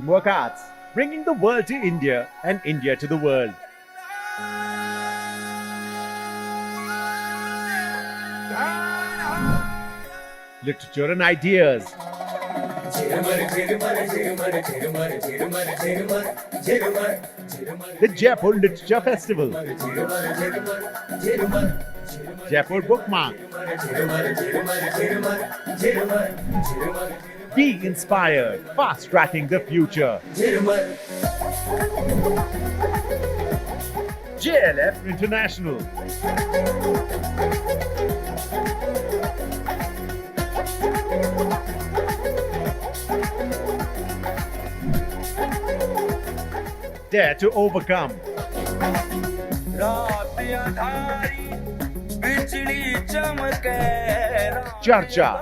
Teamwork Arts, bringing the world to India and India to the world. Literature and ideas. The Jaipur Literature Festival. Jaipur Bookmark. Be inspired, fast-tracking the future. JLF International. Dare to overcome. Charcha.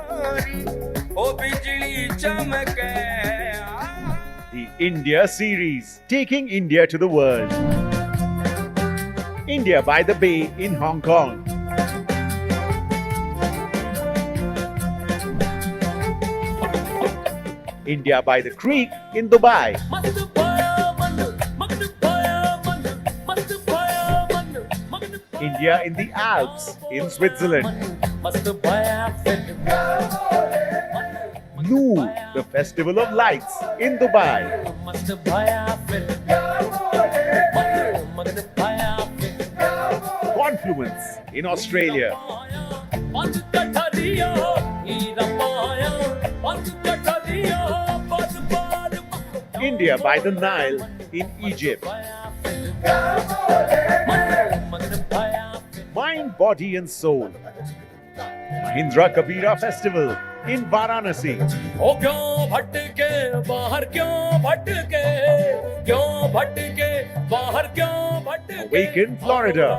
The India series, taking India to the world. India by the Bay in Hong Kong. India by the Creek in Dubai. India in the Alps in Switzerland. Noor, the Festival of Lights in Dubai. Confluence in Australia. India by the Nile in Egypt. Mind, Body and Soul. Mahindra Kabira Festival in Varanasi. Awaken, Florida.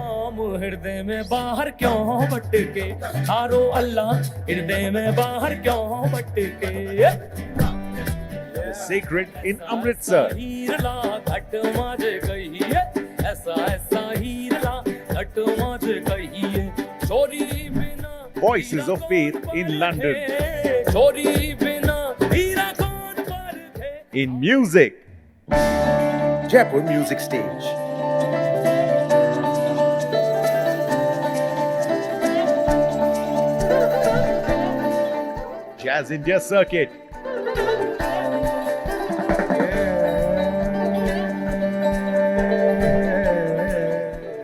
The Sacred in Amritsar. Voices of Faith in London. In music, Jaipur Music Stage. Jazz India Circuit.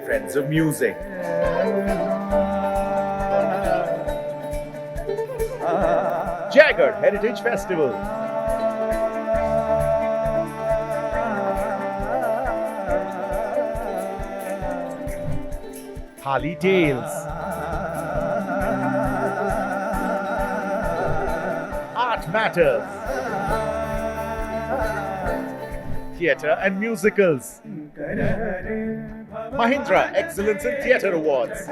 Friends of Music. Jagger Heritage Festival. Harley Tales. Art Matters. Theatre and Musicals. Mahindra Excellence in Theatre Awards.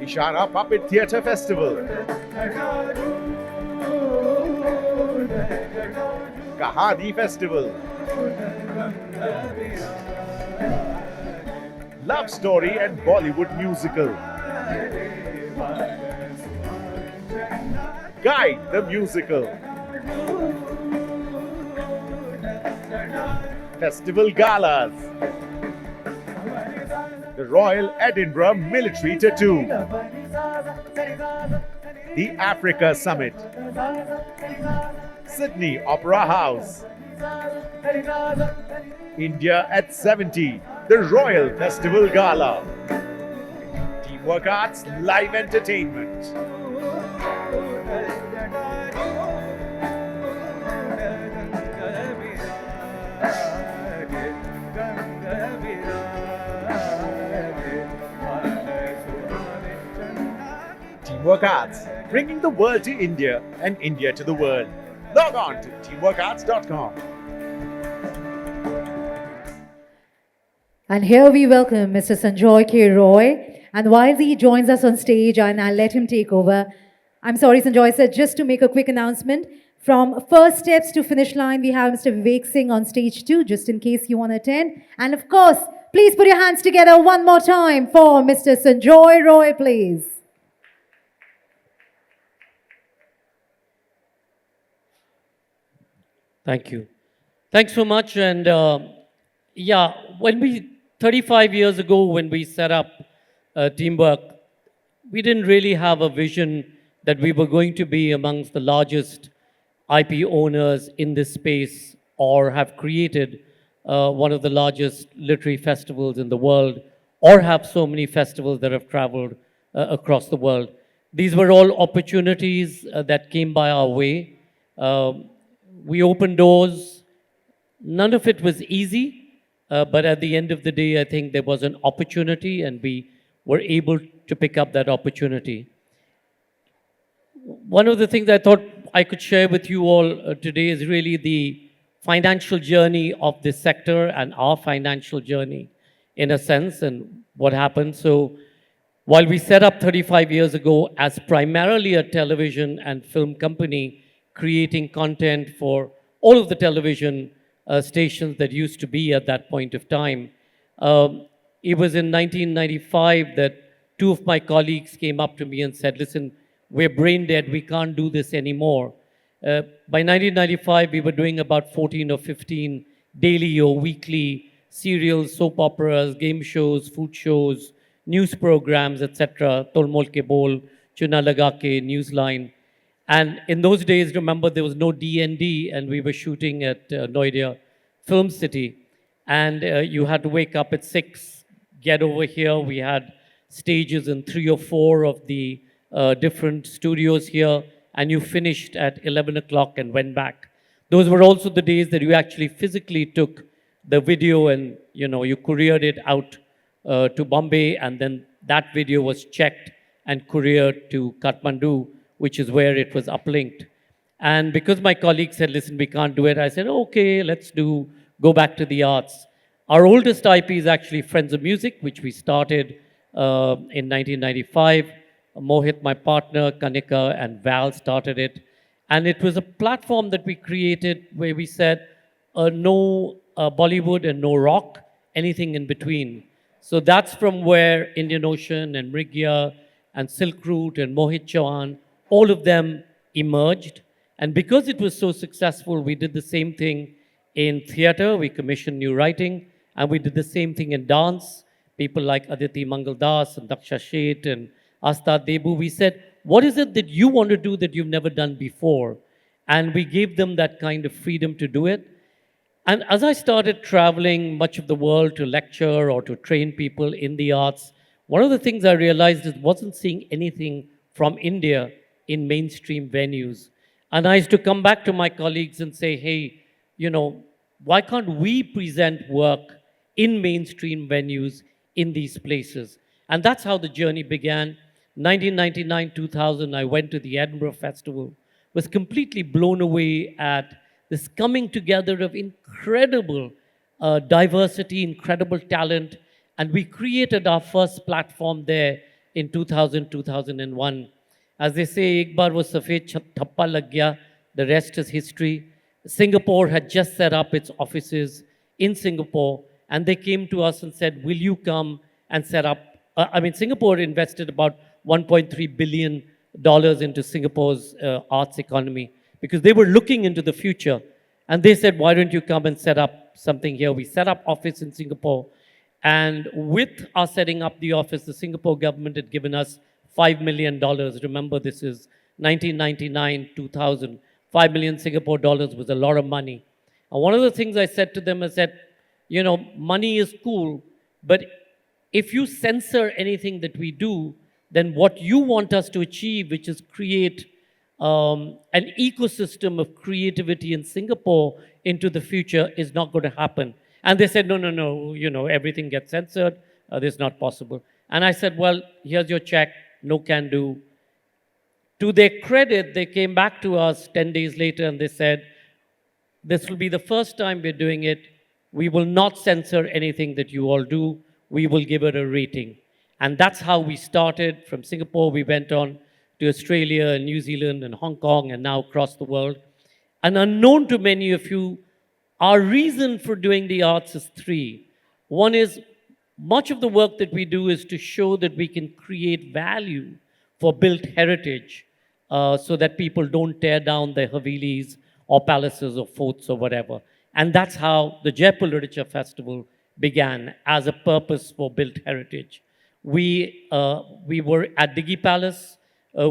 Ishara Puppet Theatre Festival. Kahani Festival. Love Story and Bollywood Musical. Guide the Musical. Festival Galas. The Royal Edinburgh Military Tattoo. The Africa Summit. Sydney Opera House. India at 70. The Royal Festival Gala. Teamwork Arts Live Entertainment. Teamwork Arts, bringing the world to India and India to the world. Log on to teamworkarts.com. And here we welcome Mr. Sanjoy Roy. And while he joins us on stage, and I'll let him take over. I'm sorry, Sanjoy sir, just to make a quick announcement. From first steps to finish line, we have Mr. Vivek Singh on stage too, just in case you want to attend. And of course, please put your hands together one more time for Mr. Sanjoy Roy, please. Thank you. Thanks so much. And yeah, 35 years ago, when we set up Teamwork, we didn't really have a vision that we were going to be amongst the largest IP owners in this space or have created one of the largest literary festivals in the world or have so many festivals that have traveled across the world. These were all opportunities that came by our way. Um we opened doors. None of it was easy, but at the end of the day, I think there was an opportunity and we were able to pick up that opportunity. One of the things I thought I could share with you all today is really the financial journey of this sector and our financial journey, in a sense, and what happened. So, while we set up 35 years ago as primarily a television and film company, creating content for all of the television stations that used to be at that point of time, um, it was in 1995 that two of my colleagues came up to me and said, listen, we're brain dead, we can't do this anymore. By 1995, we were doing about 14 or 15 daily or weekly serials, soap operas, game shows, food shows, news programs, etc. Tolmol ke bol, Chuna laga ke, Newsline. And in those days, remember, there was no D&D, and we were shooting at Noida Film City. And you had to wake up at 6, get over here. We had stages in 3 or 4 of the different studios here, and you finished at 11 o'clock and went back. Those were also the days that you actually physically took the video and you couriered it out to Bombay, and then that video was checked and couriered to Kathmandu, which is where it was uplinked. And because my colleague said, listen, we can't do it, I said, okay, let's go back to the arts. Our oldest IP is actually Friends of Music, which we started in 1995. Mohit, my partner, Kanika, and Val started it. And it was a platform that we created where we said no Bollywood and no rock, anything in between. So that's from where Indian Ocean and Mrigya and Silk Route and Mohit Chauhan, all of them emerged. And because it was so successful, we did the same thing in theater. We commissioned new writing, and we did the same thing in dance. People like Aditi Mangaldas and Daksha Sheth and Asta Debu, we said, what is it that you want to do that you've never done before? And we gave them that kind of freedom to do it. And as I started traveling much of the world to lecture or to train people in the arts, one of the things I realized is wasn't seeing anything from India in mainstream venues. And I used to come back to my colleagues and say, hey, why can't we present work in mainstream venues in these places? And that's how the journey began. 1999, 2000, I went to the Edinburgh Festival, was completely blown away at this coming together of incredible diversity, incredible talent, and we created our first platform there in 2000, 2001. As they say, ek baar wo safed thappa lag gaya, the rest is history. Singapore had just set up its offices in Singapore, and they came to us and said, will you come and set up? Singapore invested about $1.3 billion into Singapore's arts economy because they were looking into the future. And they said, why don't you come and set up something here? We set up office in Singapore. And with our setting up the office, the Singapore government had given us $5 million. Remember, this is 1999, 2000. 5 million Singapore dollars was a lot of money. And one of the things I said to them, I said, money is cool, but if you censor anything that we do, then what you want us to achieve, which is create an ecosystem of creativity in Singapore into the future, is not going to happen. And they said, no, everything gets censored. This is not possible. And I said, well, here's your check. No can do. To their credit, they came back to us 10 days later and they said, this will be the first time we're doing it. We will not censor anything that you all do. We will give it a rating. And that's how we started. From Singapore, we went on to Australia and New Zealand and Hong Kong and now across the world. And unknown to many of you, our reason for doing the arts is 3. One is much of the work that we do is to show that we can create value for built heritage so that people don't tear down their Havelis or palaces or forts or whatever. And that's how the Jaipur Literature Festival began, as a purpose for built heritage. We were at Diggi Palace,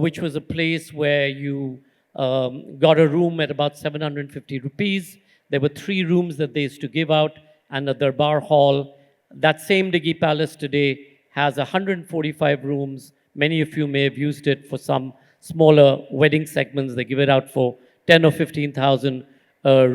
which was a place where you got a room at about 750 rupees. There were 3 rooms that they used to give out and a Darbar hall. That same Diggi Palace today has 145 rooms. Many of you may have used it for some smaller wedding segments. They give it out for 10 or 15,000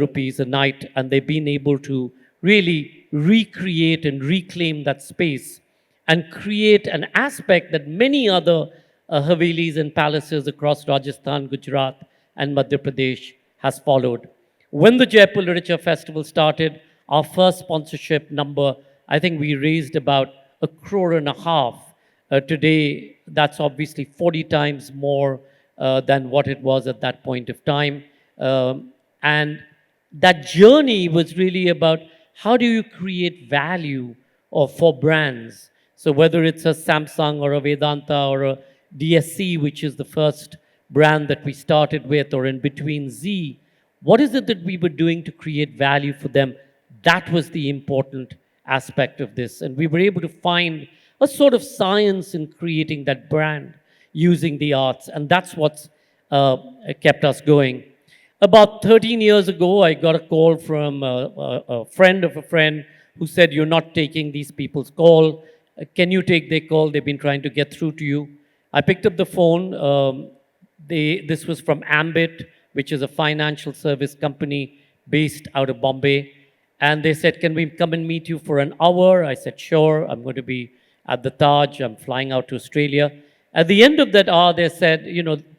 rupees a night, and they've been able to really recreate and reclaim that space and create an aspect that many other Havelis and palaces across Rajasthan, Gujarat, and Madhya Pradesh has followed. When the Jaipur Literature Festival started, our first sponsorship number, I think we raised about 1.5 crore. Today, that's obviously 40 times more than what it was at that point of time. And that journey was really about how do you create value for brands. So whether it's a Samsung or a Vedanta or a DSC, which is the first brand that we started with, or in between Z, what is it that we were doing to create value for them? That was the important aspect of this. And we were able to find a sort of science in creating that brand using the arts. And that's what's kept us going. About 13 years ago, I got a call from a friend of a friend who said, "You're not taking these people's call. Can you take their call? They've been trying to get through to you." I picked up the phone. This was from Ambit, which is a financial service company based out of Bombay. And they said, "Can we come and meet you for an hour?" I said, "Sure. I'm going to be at the Taj. I'm flying out to Australia." At the end of that hour, they said,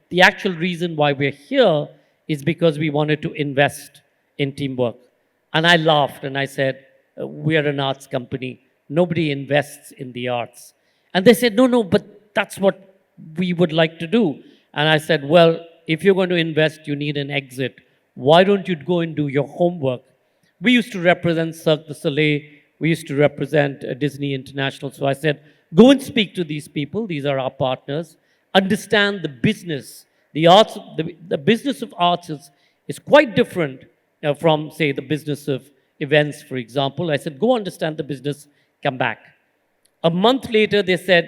the actual reason why we're here is because we wanted to invest in teamwork. And I laughed and I said, "We are an arts company. Nobody invests in the arts." And they said, "No, but that's what we would like to do." And I said, "Well, if you're going to invest, you need an exit. Why don't you go and do your homework?" We used to represent Cirque du Soleil. We used to represent Disney International. So I said, "Go and speak to these people. These are our partners. Understand the business. The arts, the business of arts is quite different from, say, the business of events, for example." I said, "Go understand the business, come back." A month later, they said,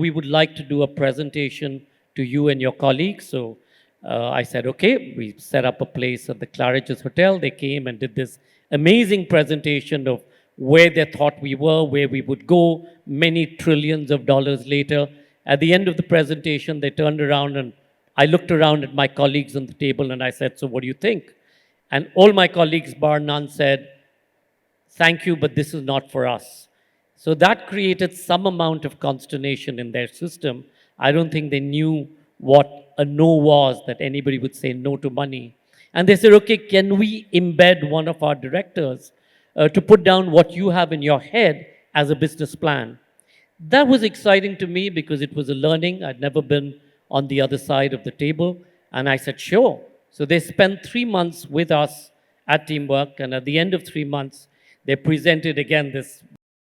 "We would like to do a presentation to you and your colleagues." So I said, "Okay." We set up a place at the Claridge's Hotel. They came and did this amazing presentation of where they thought we were, where we would go, many trillions of dollars later. At the end of the presentation, they turned around and I looked around at my colleagues on the table and I said, "So what do you think?" And all my colleagues, bar none, said, "Thank you, but this is not for us." So that created some amount of consternation in their system. I don't think they knew what a no was, that anybody would say no to money. And they said, "Okay, can we embed one of our directors to put down what you have in your head as a business plan?" That was exciting to me because it was a learning. I'd never been on the other side of the table. And I said, "Sure." So they spent 3 months with us at Teamwork. And at the end of 3 months, they presented again this